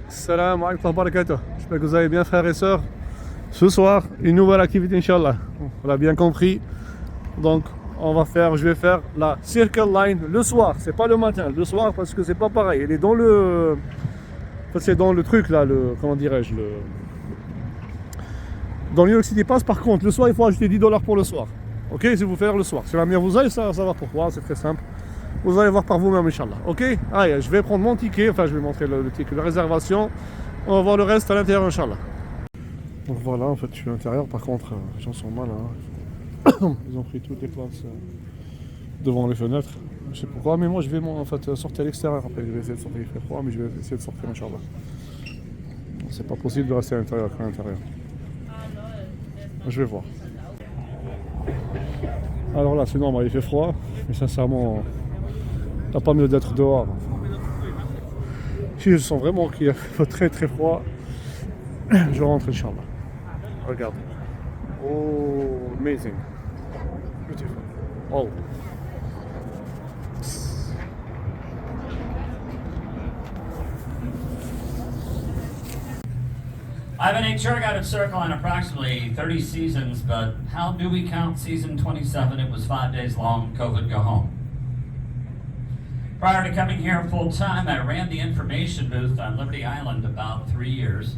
Salam alaikum wa barakatuh. J'espère que vous allez bien, frères et sœurs. Ce soir, une nouvelle activité, Inch'Allah. On l'a bien compris. Donc, je vais faire la circle line le soir. C'est pas le matin, le soir parce que c'est pas pareil. Elle est dans le. En fait, c'est dans le truc là, comment dirais-je, dans New York City Pass. Par contre, le soir, il faut ajouter $10 pour le soir. Ok, si vous faites le soir. Si la meilleure vous aille, ça va pourquoi. C'est très simple. Vous allez voir par vous-même, Inch'Allah. Ok, allez, je vais prendre mon ticket. Enfin, je vais montrer le ticket de réservation. On va voir le reste à l'intérieur, Inch'Allah. Donc voilà, en fait, je suis à l'intérieur. Par contre, les gens sont mal. Hein. Ils ont pris toutes les places devant les fenêtres. Je sais pourquoi, mais moi, je vais sortir à l'extérieur. Après, je vais essayer de sortir. Il fait froid, mais je vais essayer de sortir, Inch'Allah. C'est pas possible de rester à l'intérieur qu'à l'intérieur. Je vais voir. Alors là, c'est normal, il fait froid, mais sincèrement, t'as pas mieux d'être dehors. Si je sens vraiment qu'il fait très très froid, je rentre, Inch'Allah. Regarde. Oh, amazing. Beautiful. Oh. I've been a tour guide at Circle on approximately 30 seasons, but how do we count season 27? It was 5 days long, COVID go home. Prior to coming here full time, I ran the information booth on Liberty Island about 3 years.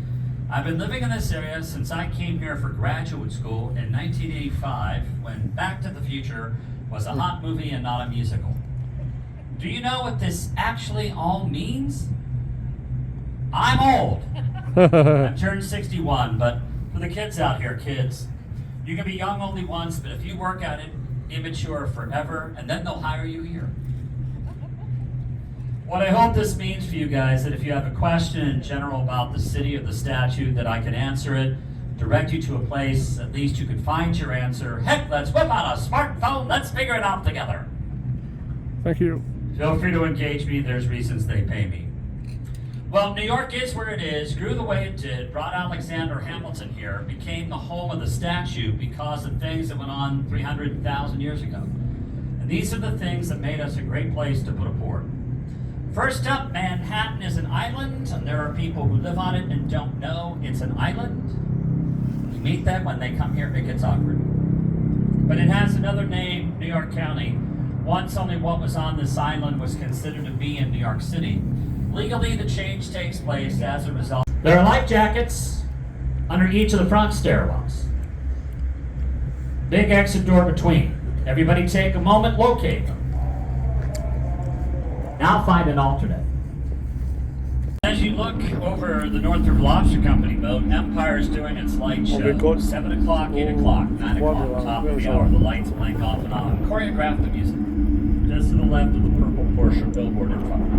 I've been living in this area since I came here for graduate school in 1985, when Back to the Future was a hot movie and not a musical. Do you know what this actually all means? I'm old. I've turned 61, but for the kids out here, kids, you can be young only once, but if you work at it, immature forever, and then they'll hire you here. What I hope this means for you guys, that if you have a question in general about the city or the statue, that I can answer it, direct you to a place, at least you can find your answer. Heck, let's whip out a smartphone, let's figure it out together. Thank you. Feel free to engage me, there's reasons they pay me. Well, New York is where it is, grew the way it did, brought Alexander Hamilton here, became the home of the statue because of things that went on 300,000 years ago. And these are the things that made us a great place to put a port. First up, Manhattan is an island, and there are people who live on it and don't know it's an island. You meet them when they come here, it gets awkward. But it has another name, New York County. Once only what was on this island was considered to be in New York City. Legally, the change takes place as a result. There are life jackets under each of the front stairwells. Big exit door between. Everybody take a moment, locate them. Now find an alternate. As you look over the Northrop Lobster Company boat, Empire is doing its light show. 7 o'clock, 8 o'clock, 9 o'clock, top of the hour. The lights blink off and on. Choreograph the music. Just to the left of the purple Porsche billboard in front of you.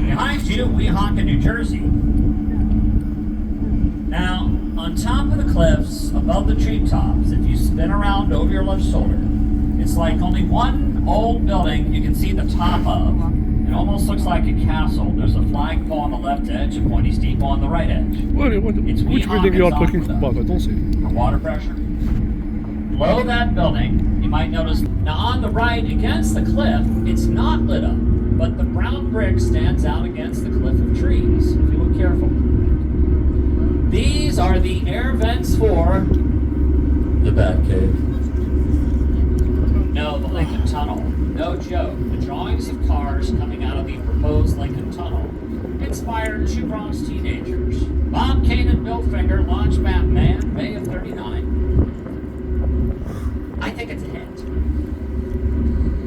Behind you, Weehawken, New Jersey. Now, on top of the cliffs, above the treetops, if you spin around over your left shoulder, it's like only one old building you can see the top of. It almost looks like a castle. There's a flagpole on the left edge, a pointy steeple on the right edge. Which building you are talking about? I don't see. For water pressure. Below that building, you might notice, now on the right against the cliff, it's not lit up, but the brown brick stands out against the cliff of trees, if you look carefully. These are the air vents for the Batcave. No, the Lincoln Tunnel. No joke. The drawings of cars coming out of the proposed Lincoln Tunnel inspired two Bronx teenagers. Bob Kane and Bill Finger launched Batman, May of '39. I think it's a hit.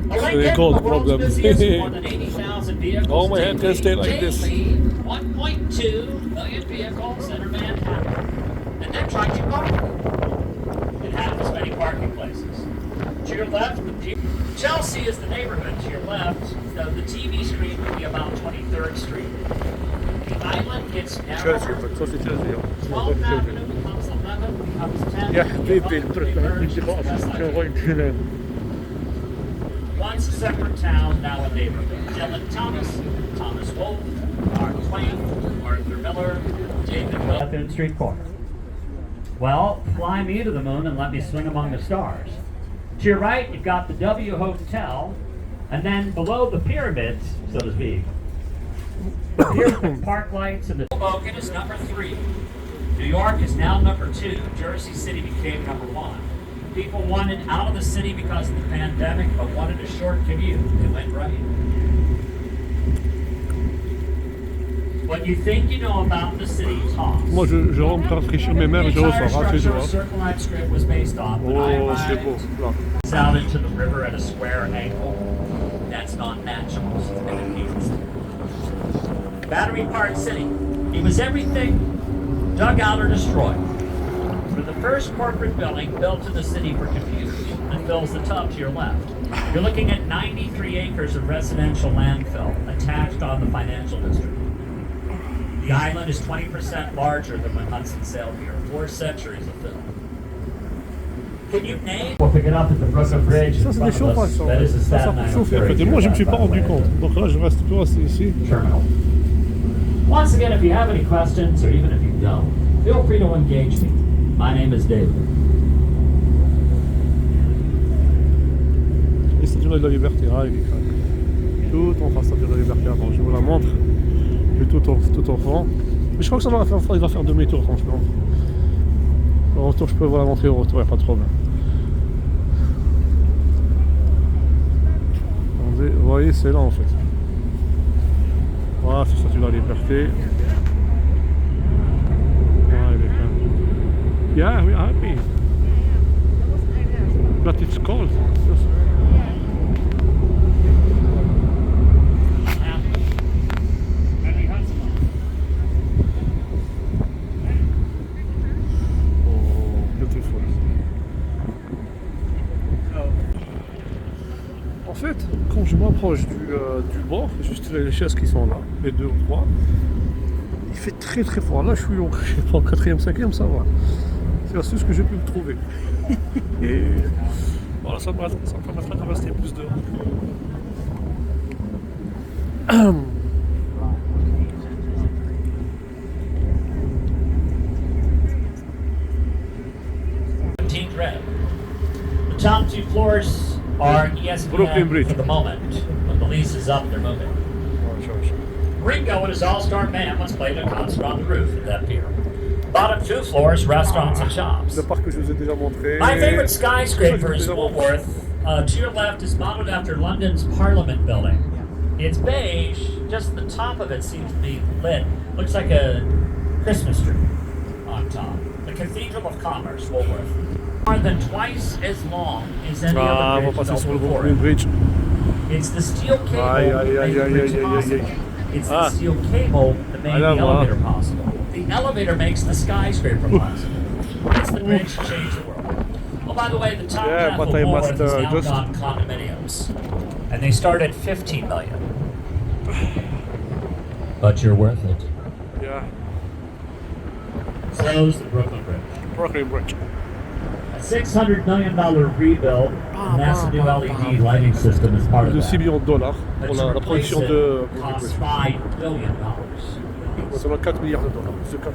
They call the problem. More than 80,000 vehicles. Oh, my head can stay like this. 1.2 million vehicles enter Manhattan, and then try to park. It has as many parking places. To your left, Chelsea is the neighborhood. To your left, the TV screen would be about 23rd Street. The island gets narrower. 12th Avenue becomes 11th, becomes 10th. Once a separate town, now a neighborhood. Dylan Thomas, Thomas Wolfe, Mark Twain, Arthur Miller, David Will. At the street corner. Well, fly me to the moon and let me swing among the stars. To your right, you've got the W Hotel. And then below the pyramids, so to speak, the pyramid park lights and the Hoboken is number 3. New York is now number 2. Jersey City became number 1. People wanted out of the city because of the pandemic, but wanted a short commute. They went right. What you think you know about the city talks. Moi, je rentre rafraîchir mes mains, je ressors. Ah, c'est The beau. Circle Line script was based off. Oh, c'est beau. Là. Out into the river at a square angle. That's not natural. It's been enhanced. Battery Park City. It was everything dug out or destroyed. For the first corporate building built in the city for computers that fills the tub to your left. You're looking at 93 acres of residential landfill attached on the financial district. The island is 20% larger than when Hudson sailed here. 4 centuries of film. Can you name? We'll pick it up at the Brooklyn Bridge. Ça, c'est des chauffages. Ça sert pour chauffer. En fait. Et moi, je me suis pas rendu compte. Donc là, je reste plus resté ici. Terminal. Once again, if you have any questions, or even if you don't, feel free to engage me. My name is David. Et Statue de la Liberté, ah, il est crack. Tout en face, Statue de la Liberté. Attends, je vous la montre. Je vais tout au fond. Mais je crois que ça va faire, il va faire demi-tour, franchement. Au retour, je peux vous la montrer au retour, il n'y a pas de problème. Attendez, vous voyez, c'est là en fait. Voilà, c'est Statue de la Liberté. Ah, il est bien. Yeah, we're happy. But it's cold. En fait, quand je m'approche du bord, juste les chaises qui sont là, les 2 ou 3, il fait très très froid. Là, je suis au 4e, 5e, ça va. C'est l'astuce que j'ai pu me trouver. Et voilà, ça me permettra de rester plus dehors. The top 2 floors are Brooklyn Bridge. ESPN for the moment. When the lease is up, they're moving. Ringo and his all-star band once played a concert on the roof at that pier. Bottom 2 floors, restaurants and shops. Le parc que je vous ai déjà montré. My favorite skyscraper is Woolworth. To your left is modeled after London's Parliament building. It's beige, just the top of it seems to be lit. Looks like a Christmas tree on top. The Cathedral of Commerce, Woolworth. More than twice as long as any other bridge built before it. It's the steel cable that made the bridge possible. It's the steel cable that made the elevator possible. The elevator makes the skyscraper possible. It's the bridge that changed the world. Oh, by the way, the top half of Woolworth is now gone condominiums. And they start at $15 million. But you're worth it. Yeah. So's the Brooklyn Bridge. Brooklyn Bridge. A $600 million rebuild, and that's a new LED lighting system as part of De that. 6 millions de dollars But pour to la replace production it de costs $5 billion. C'est 4 milliards de dollars. C'est 4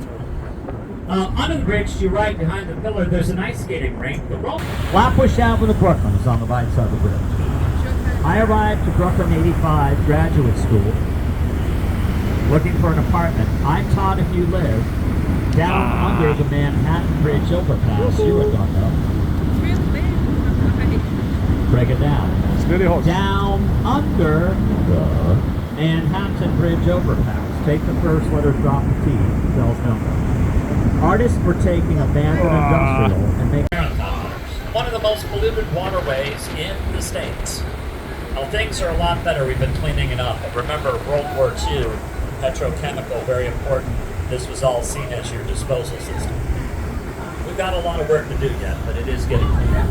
Under the bridge to your right, behind the pillar, there's an ice skating rink. Flatbush Avenue, Brooklyn is on the right side of the bridge. I arrived to Brooklyn 85 Graduate School looking for an apartment. I'm Todd if you live down under the Manhattan Bridge overpass. You would not know. Break it down. It's very hot. Down under the Manhattan Bridge overpass. Take the first letter, drop the T. Spells number. Artists were taking abandoned industrial and making one of the most polluted waterways in the States. Well, things are a lot better. We've been cleaning it up. But remember, World War II, petrochemical, very important. This was all seen as your disposal system. We've got a lot of work to do yet, but it is getting cleaner.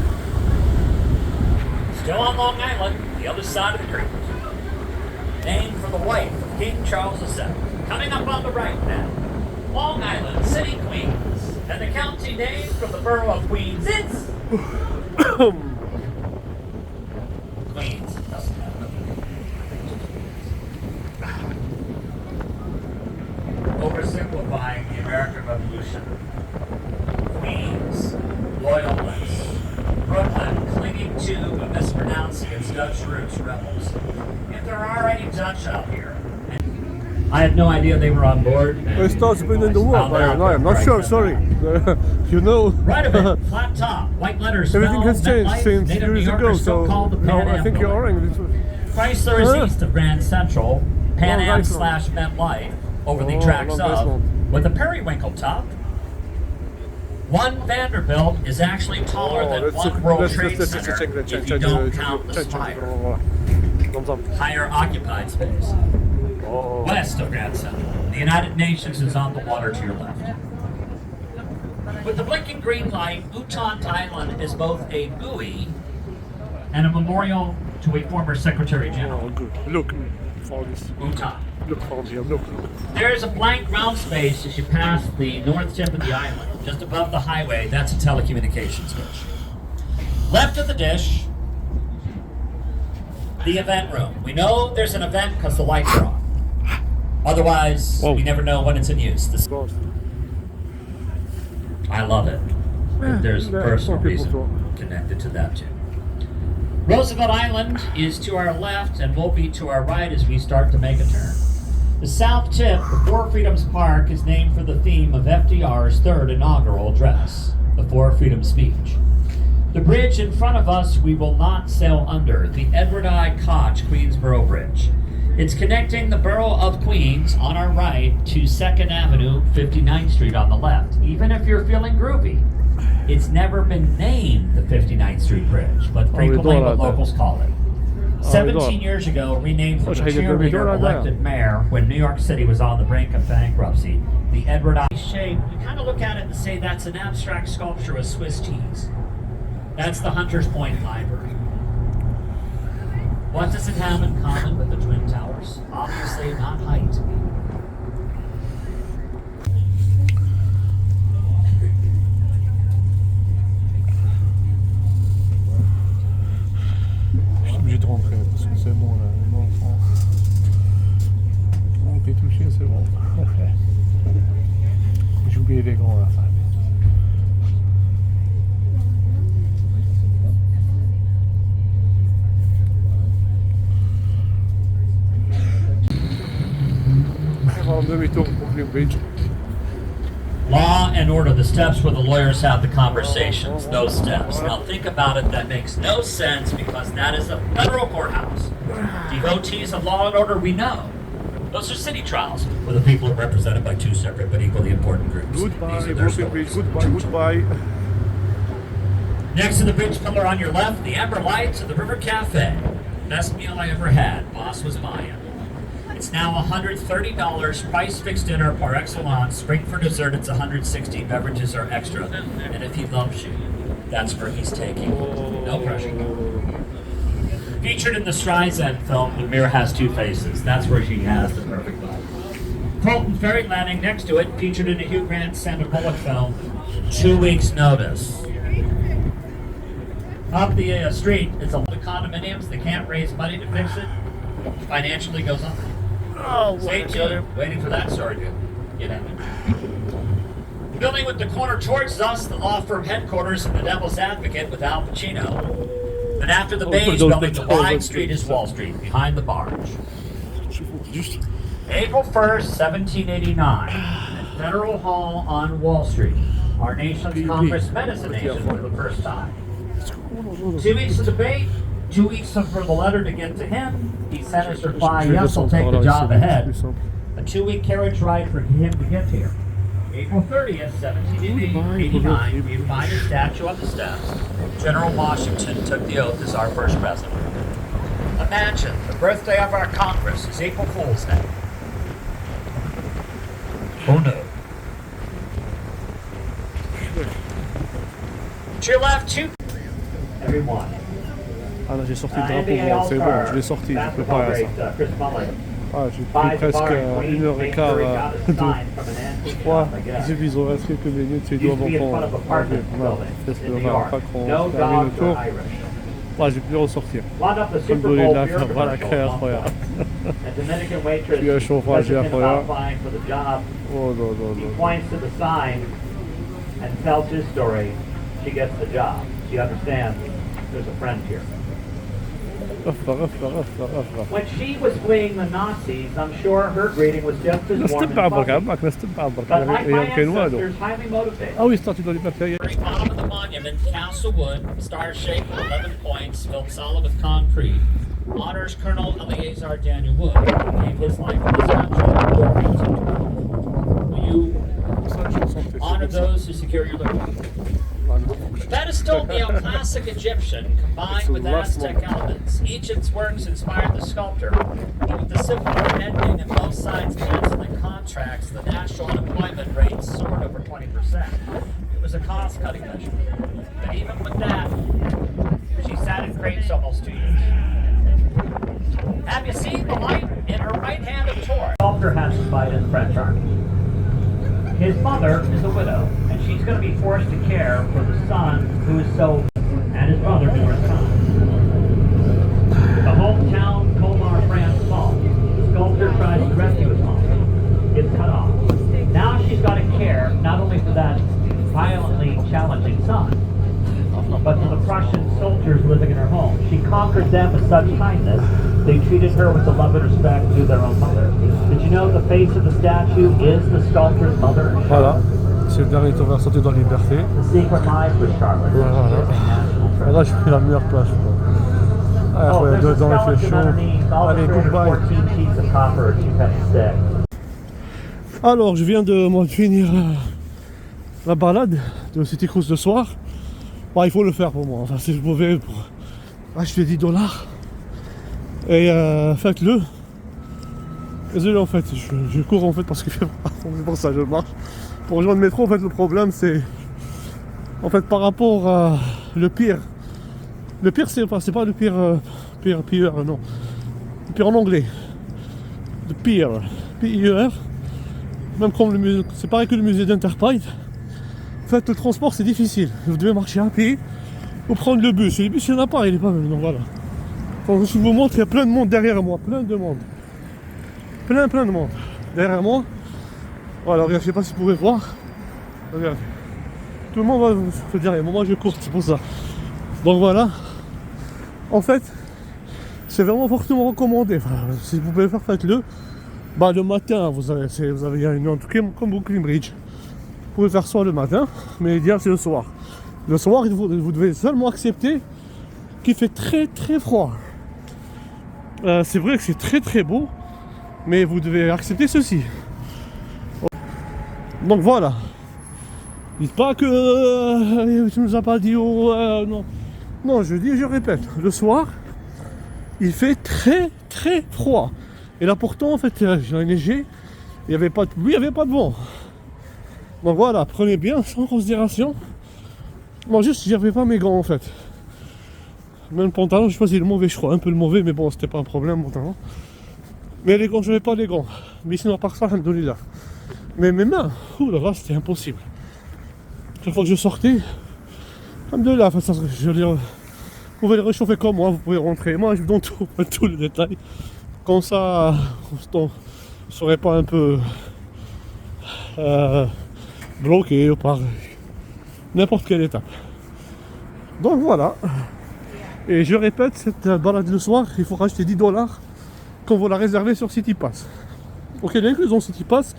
Still on Long Island, the other side of the creek. Named for the wife of King Charles II. Coming up on the right now. Long Island, City, Queens. And the county name from the borough of Queens, it's... Queens. Oversimplifying the American Revolution. Queens, loyalists. Brooklyn, clinging to but mispronouncing its Dutch roots. Bruce rebels. If there are any Dutch out here, I had no idea they were on board. It starts in the war, but I'm not sure, sorry. You know. Right of it, flat top, white letters. Everything has changed since years ago, so no, I think you're right. Chrysler is east of Grand Central, Pan Am / MetLife, over the tracks of, with a periwinkle top. One Vanderbilt is actually taller than one World Trade Center if you don't count the spire. Higher occupied space. West of Grand Central, the United Nations is on the water to your left. With the blinking green light, Bhutan, Thailand is both a buoy and a memorial to a former Secretary General. Oh, good. Look for this. Bhutan. Look for here. Look. There is a blank ground space as you pass the north tip of the island. Just above the highway, that's a telecommunications dish. Left of the dish, the event room. We know there's an event because the lights are on. Otherwise, we never know when it's in use. I love it. There's a personal reason connected to that too. Roosevelt Island is to our left and will be to our right as we start to make a turn. The south tip, the Four Freedoms Park, is named for the theme of FDR's third inaugural address, the Four Freedoms speech. The bridge in front of us we will not sail under, the Edward I. Koch Queensboro Bridge. It's connecting the borough of Queens on our right to 2nd Avenue, 59th Street on the left. Even if you're feeling groovy, it's never been named the 59th Street Bridge, but frequently what locals call it. 17 years ago, renamed for the cheerleader elected mayor when New York City was on the brink of bankruptcy, the Edward I. shape, you kind of look at it and say that's an abstract sculpture of Swiss cheese. That's the Hunters Point Library. What does it have in common with the Twin Towers? Obviously not height. Je suis obligé de rentrer parce que c'est bon là, les enfants. On peut toucher, c'est bon. J'ai oublié les grands à la fin. Demi-tour pour Brooklyn Bridge. Law and order, the steps where the lawyers have the conversations, those steps. Now think about it, that makes no sense because that is a federal courthouse. Devotees of law and order, we know. Those are city trials where the people are represented by two separate but equally important groups. Goodbye, Brooklyn Bridge, goodbye. Next to the bridge pillar on your left, the amber lights of the River Cafe. Best meal I ever had. Boss was buying. It's now $130, price fixed dinner par excellence. Spring for dessert, it's $160. Beverages are extra. And if he loves you, that's where he's taking you. No pressure. Featured in the Streisand film, The Mirror Has Two Faces. That's where she has the perfect body. Colton Ferry Landing next to it, featured in a Hugh Grant Sandra Bullock film, 2 Weeks Notice. Up the street is a lot of condominiums. They can't raise money to fix it. Financially goes under. Oh, Stay tuned, waiting for that story to get in. The building with the corner towards us, the law firm headquarters of the Devil's Advocate with Al Pacino. Then after the beige building, the wide street is Wall Street, behind the barge. April 1st, 1789, at Federal Hall on Wall Street, our nation's Congress met as a nation for the first time. 2 weeks of debate, 2 weeks for the letter to get to him. He sent his reply, yes, I'll take the job ahead. A 2-week carriage ride for him to get here. April 30th, 1789, we find a statue on the steps. General Washington took the oath as our first president. Imagine, the birthday of our Congress is April Fool's Day. Oh no. To your left, two. Everyone. Ah là j'ai sorti le drapeau blanc, c'est bon, je l'ai sorti, je peux pas à ça. Ah j'ai pris presque 1h15 je crois, ils ont inscrit quelques minutes, c'est doivent encore enlever. Voilà, c'est ce qu'on va pas qu'on termine le tour. Ah j'ai pu ressortir. Alhamdoulilah, voilà, incroyable. Il y a un chauffage incroyable. Oh non, non, non. And tells his story, she gets the job. She understands there's a friend here. When she was fleeing the Nazis, I'm sure her greeting was just as warm and fuzzy. But like my ancestors, highly motivated. Ah oui, statue de la liberté. Very bottom of the monument, council wood, star-shaped with 11 points, filled solid with concrete. Honors Colonel Eleazar Daniel Wood, who gave his life for the statue. Will you honor those who secure your liberty? Pedestal neoclassic Egyptian combined with Aztec elements. Each of its works inspired the sculptor, but with the civil war ending and both sides canceling contracts, the national unemployment rate soared over 20%. It was a cost-cutting measure. But even with that, she sat in crates almost 2 years. Have you seen the light in her right hand of Taurus? The sculptor has to fight in the French army. His mother is a widow, and she's going to be forced to care for the son who is so, and his brother numerous times. The hometown Colmar, France falls. The sculptor tries to rescue his mom. It's cut off. Now she's got to care not only for that violently challenging son, but for the Prussian soldiers living in her home. She conquered them with such kindness, they treated her with the love and respect due their own mother. Did you know the face of the statue is the sculptor's mother? Voilà, c'est le dernier tour vers la statue de la liberté. The secret lies with Charlotte. Voilà. Là, j'ai pris la meilleure place. Ah, Oh, ouais, there's a dedans, il fait skeleton chaud. underneath, all Allez, the goodbye. 314 sheets of copper she cut stick. Alors, je viens de finir la balade de City Cruise ce soir. Bah, il faut le faire pour moi. Enfin, c'est mauvais pour acheter $10. Et faites-le. Désolé en fait, je cours en fait parce que c'est pour ça que je marche. Pour rejoindre le métro, en fait, le problème c'est en fait par rapport à le pire. Le pire c'est pas le pire, Pier, non. Le pire en anglais. Le Pier, P-I-E-R. Même comme le musée, c'est pareil que le musée d'Enterprise. En fait, le transport c'est difficile. Vous devez marcher à pied ou prendre le bus. Et le bus il n'y en a pas, il est pas même. Donc voilà. Enfin, je vous montre, il y a plein de monde derrière moi, plein de monde. Plein de monde derrière moi. Voilà, regarde, je sais pas si vous pouvez voir. Regardez. Tout le monde va se dire, moi je cours, c'est pour ça. Donc voilà. En fait, c'est vraiment fortement recommandé. Enfin, si vous pouvez faire, faites-le. Bah le matin, vous avez une en tout cas comme Brooklyn Bridge. Vous pouvez faire soit le matin, mais l'idéal c'est le soir. Le soir, vous devez seulement accepter qu'il fait très froid. C'est vrai que c'est très beau, mais vous devez accepter ceci. Donc voilà. Dites pas que tu nous as pas dit non. Non, je dis et je répète, le soir, il fait très froid. Et là pourtant en fait j'ai neigé, il n'y avait pas de pluie, il n'y avait pas de vent. Donc voilà, prenez bien ça en considération. Moi juste j'avais pas mes gants en fait. Même le pantalon, j'ai choisi le mauvais, je crois, un peu le mauvais, mais bon, c'était pas un problème, mon pantalon. Mais les gants, je n'avais pas les gants. Mais sinon, à part ça, alhamdoulilah. Mais mes mains, là, c'était impossible. Chaque fois que je sortais, alhamdoulilah, enfin, ça, je veux dire, vous pouvez les réchauffer comme moi, vous pouvez rentrer. Moi, je vous donne tout le détail. Comme ça, on ne serait pas un peu bloqué par n'importe quelle étape. Donc voilà. Et je répète, cette balade le soir, il faut racheter $10 quand vous la réservez sur City Pass. Ok, l'inclusion City Pass,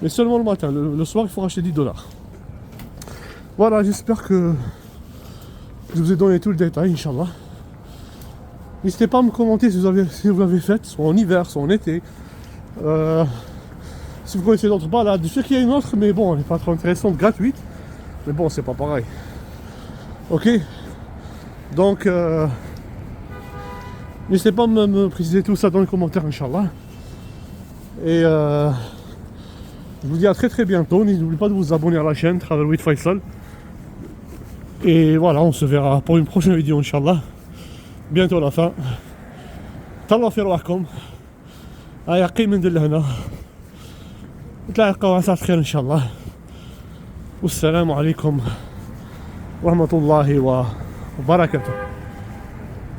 mais seulement le matin. Le soir, il faut racheter $10. Voilà, j'espère que je vous ai donné tout le détail, Inch'Allah. N'hésitez pas à me commenter si vous l'avez fait, soit en hiver, soit en été. Si vous connaissez d'autres balades, je sais qu'il y a une autre, mais bon, elle n'est pas trop intéressante, gratuite. Mais bon, c'est pas pareil. Ok. Donc, n'hésitez pas à me préciser tout ça dans les commentaires, Inch'Allah. Et je vous dis à très bientôt. N'oubliez pas de vous abonner à la chaîne Travel with Faisal. Et voilà, on se verra pour une prochaine vidéo, Inch'Allah. Bientôt à la fin. Tallah fi rwahakum. Aya qim ندير لهنا. نتلاقاو على ساعة خير إن شاء الله. والسلام عليكم ورحمة الله وبركاته.